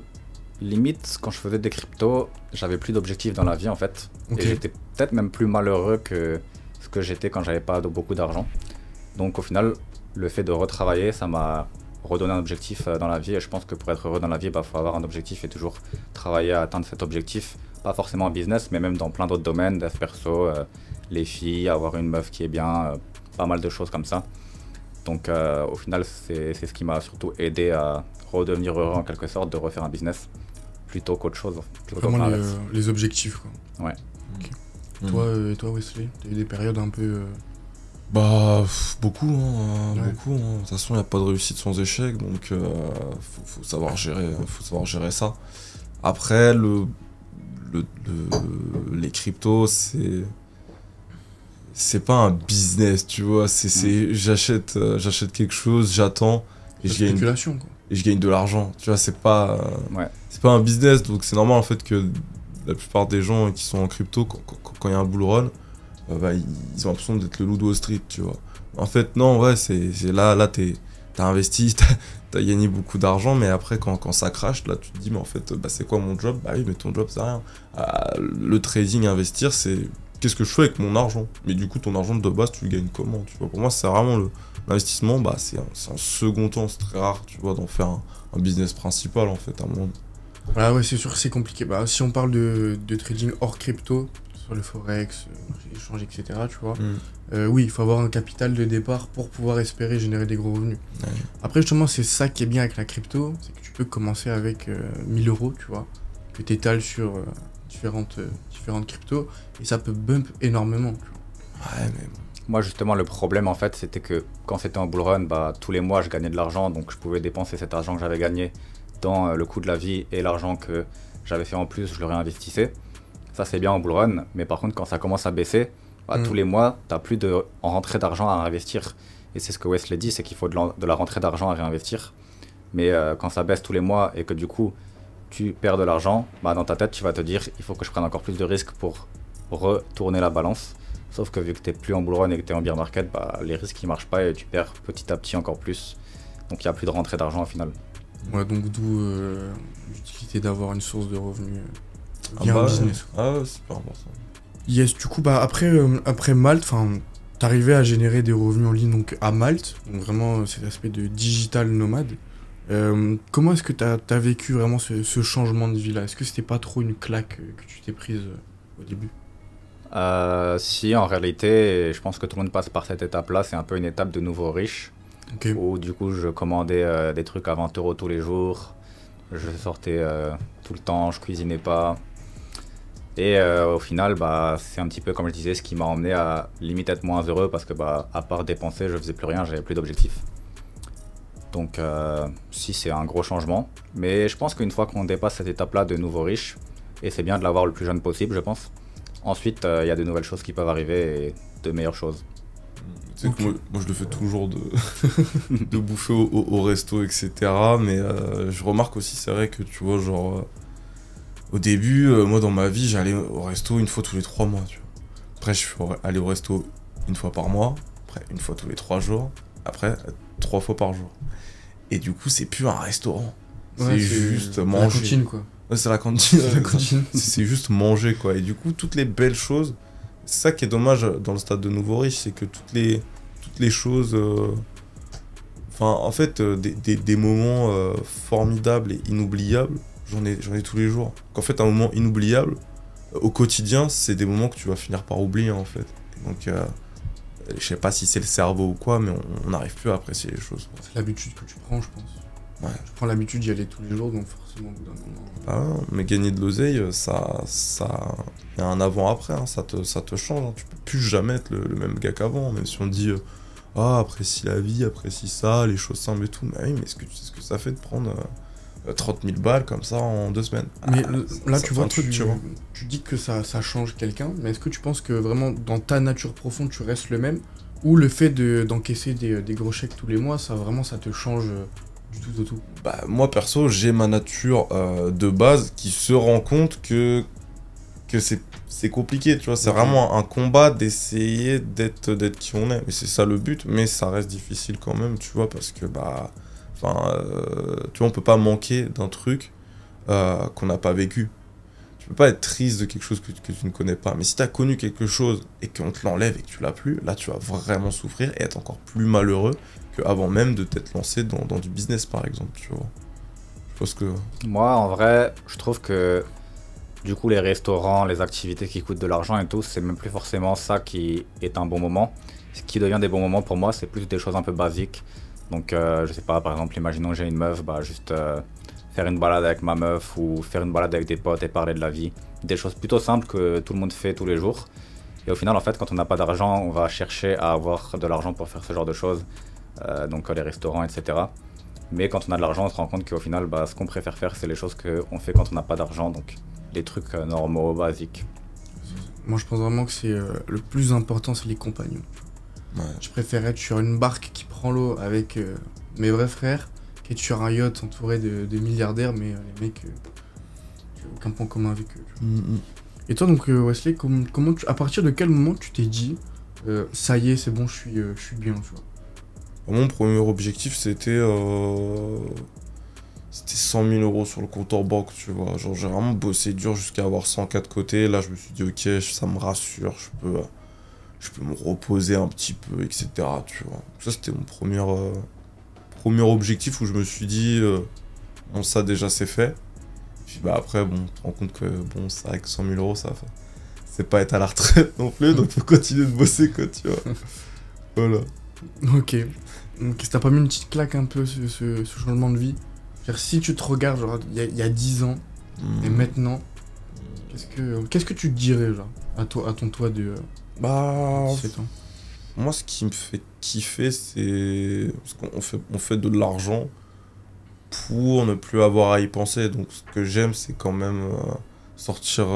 limite, quand je faisais des cryptos, j'avais plus d'objectifs dans la vie en fait. Ok. Et j'étais peut-être même plus malheureux que ce que j'étais quand j'avais pas beaucoup d'argent. Donc au final, le fait de retravailler, ça m'a redonné un objectif dans la vie. Et je pense que pour être heureux dans la vie, faut avoir un objectif et toujours travailler à atteindre cet objectif. Pas forcément en business, mais même dans plein d'autres domaines, dev perso, les filles, avoir une meuf qui est bien, pas mal de choses comme ça. Donc au final, c'est ce qui m'a surtout aidé à redevenir heureux en quelque sorte, de refaire un business plutôt qu'autre chose. Vraiment les objectifs, quoi. Ouais. Okay. Toi Wesley, t'as eu des périodes un peu... Bah, beaucoup, Ouais. beaucoup. De toute façon, il n'y a pas de réussite sans échec, donc faut savoir gérer ça. Après, les cryptos, c'est pas un business, tu vois. J'achète quelque chose, j'attends et La je gagne. spéculation, quoi. Et je gagne de l'argent, tu vois, c'est pas Ouais. un business, donc c'est normal en fait que la plupart des gens qui sont en crypto, quand il y a un bull run, ils ont l'impression d'être le loup de Wall Street, tu vois. En fait, non, ouais, c'est là t'as investi, t'as gagné beaucoup d'argent, mais après quand ça crache, là tu te dis, mais en fait, c'est quoi mon job? Bah oui, mais ton job c'est rien. Le trading, investir, c'est qu'est-ce que je fais avec mon argent? Mais du coup, ton argent de base, tu le gagnes comment, tu vois? Pour moi, c'est vraiment l'investissement, c'est en second temps, c'est très rare, tu vois, d'en faire un business principal, en fait, à un moment. Ah ouais, c'est sûr que c'est compliqué. Si on parle de trading hors crypto, sur le forex, marché d'échange, etc., tu vois, oui, il faut avoir un capital de départ pour pouvoir espérer générer des gros revenus. Ouais. Après, justement, c'est ça qui est bien avec la crypto, c'est que tu peux commencer avec 1000 euros, tu vois, que tu étales sur différentes cryptos, et ça peut bump énormément, tu vois. Ouais, mais Moi justement le problème en fait c'était que quand c'était en bull run, tous les mois je gagnais de l'argent, donc je pouvais dépenser cet argent que j'avais gagné dans le coût de la vie et l'argent que j'avais fait en plus je le réinvestissais. Ça c'est bien en bull run, mais par contre quand ça commence à baisser, tous les mois t'as plus en rentrée d'argent à réinvestir. Et c'est ce que Wesley dit, c'est qu'il faut de la rentrée d'argent à réinvestir. Mais quand ça baisse tous les mois et que du coup tu perds de l'argent, dans ta tête tu vas te dire il faut que je prenne encore plus de risques pour retourner la balance. Sauf que vu que tu n'es plus en bull run et que tu es en bear market, les risques ils marchent pas et tu perds petit à petit encore plus. Donc il n'y a plus de rentrée d'argent au final. Ouais, donc d'où l'utilité d'avoir une source de revenus via un business. Ah ouais, c'est pas important. Yes, du coup, après Malte, t'arrivais à générer des revenus en ligne donc à Malte, donc vraiment cet aspect de digital nomade. Comment est-ce que t'as vécu vraiment ce changement de vie-là? Est-ce que c'était pas trop une claque que tu t'es prise au début? Si, en réalité, je pense que tout le monde passe par cette étape-là. C'est un peu une étape de nouveau riche. Ok. Où du coup, je commandais des trucs à 20 € tous les jours. Je sortais tout le temps, je cuisinais pas. Et au final, c'est un petit peu comme je disais, ce qui m'a emmené à limite être moins heureux parce que à part dépenser, je faisais plus rien, j'avais plus d'objectifs. Donc si, c'est un gros changement. Mais je pense qu'une fois qu'on dépasse cette étape-là de nouveau riche, et c'est bien de l'avoir le plus jeune possible, je pense. Ensuite, il y a de nouvelles choses qui peuvent arriver et de meilleures choses. Tu sais que moi je le fais toujours de bouffer au resto, etc. Mais je remarque aussi, c'est vrai que tu vois, genre, au début, moi dans ma vie, j'allais au resto une fois tous les 3 mois, tu vois. Après, je suis allé au resto une fois par mois, après une fois tous les 3 jours, après 3 fois par jour. Et du coup, c'est plus un restaurant. Ouais, c'est juste manger. La cantine, quoi. Ouais, c'est la cantine. La cantine. C'est juste manger, quoi. Et du coup, toutes les belles choses, c'est ça qui est dommage dans le stade de nouveau riche, c'est que toutes toutes les choses. Enfin, en fait, des moments formidables et inoubliables, j'en ai tous les jours. Qu'en fait, un moment inoubliable, au quotidien, c'est des moments que tu vas finir par oublier, en fait. Donc, je sais pas si c'est le cerveau ou quoi, mais on n'arrive plus à apprécier les choses. C'est l'habitude que tu prends, je pense. Ouais. Tu prends l'habitude d'y aller tous les jours, donc forcément, au bout d'un moment... Ah, non, mais gagner de l'oseille, ça, y a un avant-après, hein, ça te change. Hein. Tu peux plus jamais être le même gars qu'avant, même si on dit apprécie la vie, apprécie ça, les choses simples et tout. Mais oui, mais est-ce que tu sais ce que ça fait de prendre 30 000 balles comme ça en 2 semaines? Mais là, ça tu fait vois, un truc, tu vois. tu dis que ça change quelqu'un, mais est-ce que tu penses que vraiment, dans ta nature profonde, tu restes le même? Ou le fait d'encaisser des gros chèques tous les mois, ça te change du tout au tout? Bah, moi, perso, j'ai ma nature de base qui se rend compte que c'est compliqué, tu vois. C'est vraiment un combat d'essayer d'être qui on est. Et c'est ça le but, mais ça reste difficile quand même, tu vois, parce que, bah... Enfin, tu vois, on peut pas manquer d'un truc qu'on n'a pas vécu. Tu peux pas être triste de quelque chose que tu ne connais pas. Mais si tu as connu quelque chose et qu'on te l'enlève et que tu l'as plus, là, tu vas vraiment souffrir et être encore plus malheureux qu'avant même de t'être lancé dans du business, par exemple, tu vois. Je pense que... Moi, en vrai, je trouve que du coup, les restaurants, les activités qui coûtent de l'argent et tout, c'est même plus forcément ça qui est un bon moment. Ce qui devient des bons moments pour moi, c'est plus des choses un peu basiques. Donc, je sais pas, par exemple, imaginons que j'ai une meuf, bah juste faire une balade avec ma meuf ou faire une balade avec des potes et parler de la vie. Des choses plutôt simples que tout le monde fait tous les jours. Et au final, en fait, quand on n'a pas d'argent, on va chercher à avoir de l'argent pour faire ce genre de choses. Donc, les restaurants, etc. Mais quand on a de l'argent, on se rend compte qu'au final, bah, ce qu'on préfère faire, c'est les choses qu'on fait quand on n'a pas d'argent. Donc, les trucs normaux, basiques. Moi, je pense vraiment que c'est le plus important, c'est les compagnons. Ouais. Je préfère être sur une barque qui prend l'eau avec mes vrais frères qu'être sur un yacht entouré de milliardaires, mais les mecs, j'ai aucun point commun avec eux. Et toi, donc, Wesley, à partir de quel moment tu t'es dit, ça y est, c'est bon, je suis bien, tu vois? Mon premier objectif, c'était 100 000 euros sur le compte en banque, tu vois. Genre, j'ai vraiment bossé dur jusqu'à avoir 100K de côté. Là, je me suis dit, ok, ça me rassure, je peux me reposer un petit peu, etc. Tu vois. Ça, c'était mon premier objectif où je me suis dit, bon, ça déjà c'est fait. Puis bah après, bon, tu te rends compte que bon, c'est vrai que 100 000 euros, c'est pas être à la retraite non plus, donc faut continuer de bosser, quoi, tu vois. Voilà. Ok. Donc, t'as pas mis une petite claque un peu, ce changement de vie? C'est-à-dire, si tu te regardes, genre, il y a 10 ans, et maintenant, qu'est-ce que tu te dirais, genre, à ton toi de... Bah, 17 ans. moi, ce qui me fait kiffer, c'est parce on fait de l'argent pour ne plus avoir à y penser. Donc, ce que j'aime, c'est quand même sortir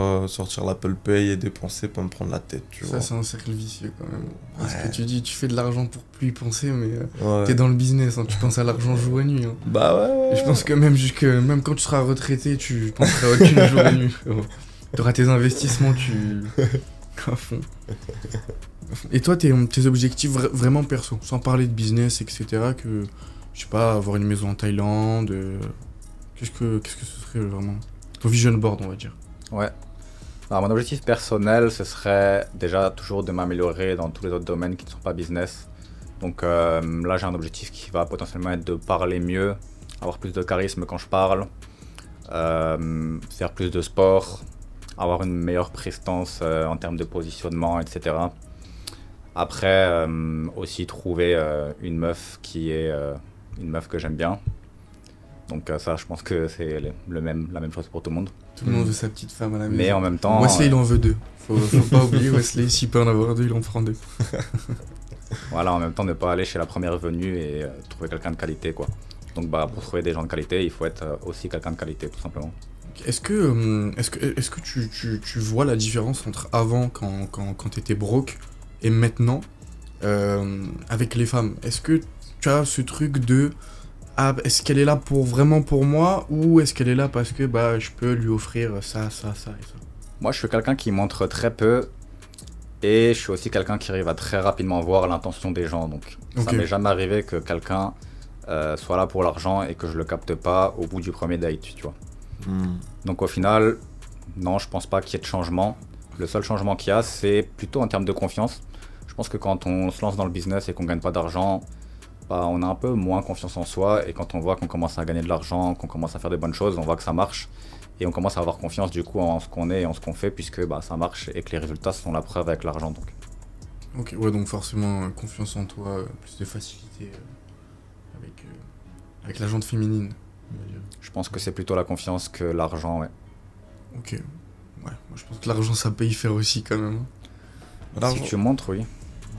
l'Apple Pay et dépenser, pas me prendre la tête, tu vois. Ça, c'est un cercle vicieux quand même. Parce Ouais. que tu dis, tu fais de l'argent pour plus y penser, mais Ouais. t'es dans le business, hein, tu penses à l'argent jour et nuit. Hein. Bah ouais. Et je pense que même quand tu seras retraité, tu penseras à aucune jour et nuit. T'auras tes investissements, à fond. Et toi, tes objectifs vraiment perso, sans parler de business, etc., que, je sais pas, avoir une maison en Thaïlande, qu'est-ce que ce serait vraiment ton vision board, on va dire? Ouais. Alors, mon objectif personnel, ce serait déjà toujours de m'améliorer dans tous les autres domaines qui ne sont pas business. Donc là, j'ai un objectif qui va potentiellement être de parler mieux, avoir plus de charisme quand je parle, faire plus de sport, avoir une meilleure prestance en termes de positionnement, etc. Après, aussi trouver une meuf qui est une meuf que j'aime bien. Donc ça, je pense que c'est la même chose pour tout le monde. Tout le monde veut sa petite femme à la maison. Mais en même temps... Wesley, il en veut 2. Faut pas oublier, Wesley, s'il peut en avoir 2, il en prend 2. Voilà, en même temps, ne pas aller chez la première venue et trouver quelqu'un de qualité, quoi. Donc bah, pour trouver des gens de qualité, il faut être aussi quelqu'un de qualité, tout simplement. Est-ce que tu vois la différence entre avant, quand t'étais broke, et maintenant, avec les femmes? Est-ce que tu as ce truc de... Ah, est-ce qu'elle est là vraiment pour moi, ou est-ce qu'elle est là parce que bah, je peux lui offrir ça et ça? Moi, je suis quelqu'un qui montre très peu, et je suis aussi quelqu'un qui arrive à très rapidement voir l'intention des gens. Donc ça m'est jamais arrivé que quelqu'un soit là pour l'argent et que je le capte pas au bout du premier date, tu vois. Donc au final, non, je pense pas qu'il y ait de changement. Le seul changement qu'il y a, c'est plutôt en termes de confiance. Je pense que quand on se lance dans le business et qu'on gagne pas d'argent, bah, on a un peu moins confiance en soi. Et quand on voit qu'on commence à gagner de l'argent, qu'on commence à faire des bonnes choses, on voit que ça marche. Et on commence à avoir confiance du coup en ce qu'on est et en ce qu'on fait, puisque bah, ça marche et que les résultats sont la preuve avec l'argent. Donc. Ok, ouais, donc forcément, confiance en toi, plus de facilité avec la jante féminine, on va dire. Je pense que c'est plutôt la confiance que l'argent, ouais. Ok, ouais, moi je pense que l'argent ça peut y faire aussi quand même. Si tu montres, oui.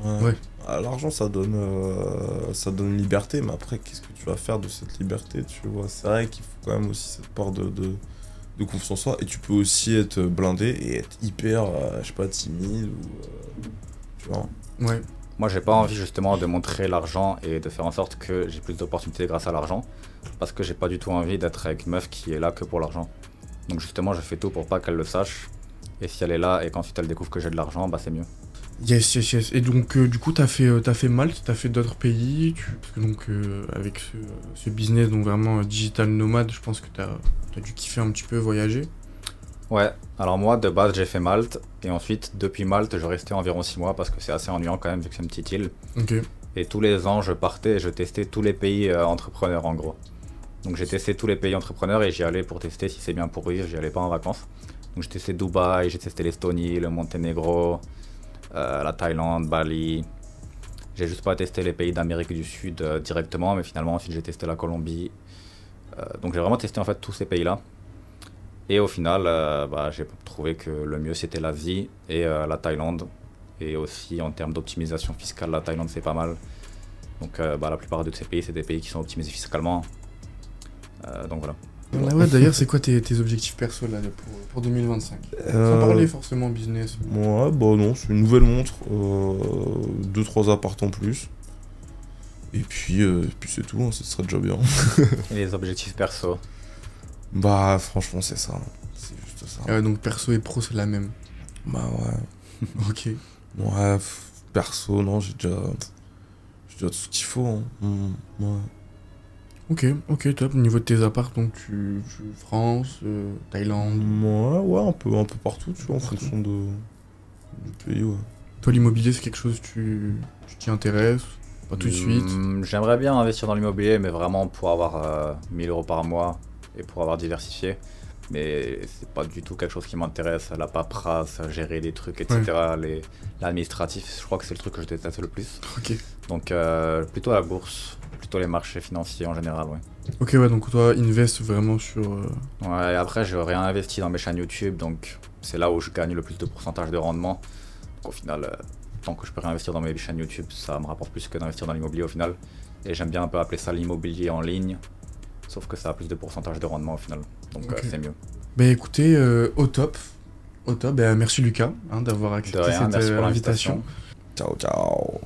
Ouais. Ah, l'argent, ça donne une liberté, mais après, qu'est-ce que tu vas faire de cette liberté, tu vois? C'est vrai qu'il faut quand même aussi cette part de confiance en soi, et tu peux aussi être blindé et être hyper, je sais pas, timide, ou... tu vois? Ouais. Moi, j'ai pas envie justement de montrer l'argent et de faire en sorte que j'ai plus d'opportunités grâce à l'argent, parce que j'ai pas du tout envie d'être avec une meuf qui est là que pour l'argent. Donc justement, je fais tout pour pas qu'elle le sache, et si elle est là et qu'ensuite elle découvre que j'ai de l'argent, bah c'est mieux. Yes, yes, yes. Et donc, du coup, t'as fait Malte, t'as fait d'autres pays, parce que donc, avec ce business, donc vraiment digital nomade, je pense que t'as dû kiffer un petit peu voyager. Ouais, alors moi de base j'ai fait Malte, et ensuite depuis Malte je restais environ 6 mois parce que c'est assez ennuyant quand même vu que c'est une petite île. Ok. Et tous les ans je partais et je testais tous les pays entrepreneurs en gros. Donc j'ai testé tous les pays entrepreneurs et j'y allais pour tester si c'est bien pour vivre, j'y allais pas en vacances. Donc j'ai testé Dubaï, j'ai testé l'Estonie, le Monténégro, la Thaïlande, Bali. J'ai juste pas testé les pays d'Amérique du Sud directement, mais finalement ensuite j'ai testé la Colombie. Donc j'ai vraiment testé en fait tous ces pays-là. Et au final, bah, j'ai trouvé que le mieux c'était l'Asie et la Thaïlande. Et aussi en termes d'optimisation fiscale, la Thaïlande c'est pas mal. Donc bah, la plupart de ces pays, c'est des pays qui sont optimisés fiscalement. Donc voilà. Ouais, d'ailleurs, c'est quoi tes objectifs perso là, pour 2025 Sans parler forcément business. Ouais, bah non, c'est une nouvelle montre, 2-3 apparts en plus. Et puis c'est tout, hein, ce serait déjà bien. Et les objectifs perso? Bah franchement c'est ça, c'est juste ça. Donc perso et pro c'est la même. Bah ouais. Ok. Ouais, perso, non, j'ai déjà tout ce qu'il faut. Hein. Ouais. Ok, top. Au niveau de tes apparts, donc tu France, Thaïlande. Ouais, un peu partout, tu vois, en fonction du pays, ouais. Toi, l'immobilier, c'est quelque chose, tu t'y intéresses? Pas tout de suite? J'aimerais bien investir dans l'immobilier, mais vraiment pour avoir 1000 € par mois et pour avoir diversifié. Mais c'est pas du tout quelque chose qui m'intéresse, la paperasse, gérer des trucs, etc. Ouais. L'administratif, je crois que c'est le truc que je déteste le plus. Ok. Donc plutôt la bourse, plutôt les marchés financiers en général, ouais. Ok, ouais, donc toi, investe vraiment sur... Ouais, et après, je réinvestis dans mes chaînes YouTube, donc c'est là où je gagne le plus de pourcentage de rendement. Donc au final, tant que je peux réinvestir dans mes chaînes YouTube, ça me rapporte plus que d'investir dans l'immobilier au final. Et j'aime bien un peu appeler ça l'immobilier en ligne, sauf que ça a plus de pourcentage de rendement au final, donc c'est mieux. Bah écoutez, au top. Bah, merci Lucas d'avoir accepté cette invitation. Ciao, ciao.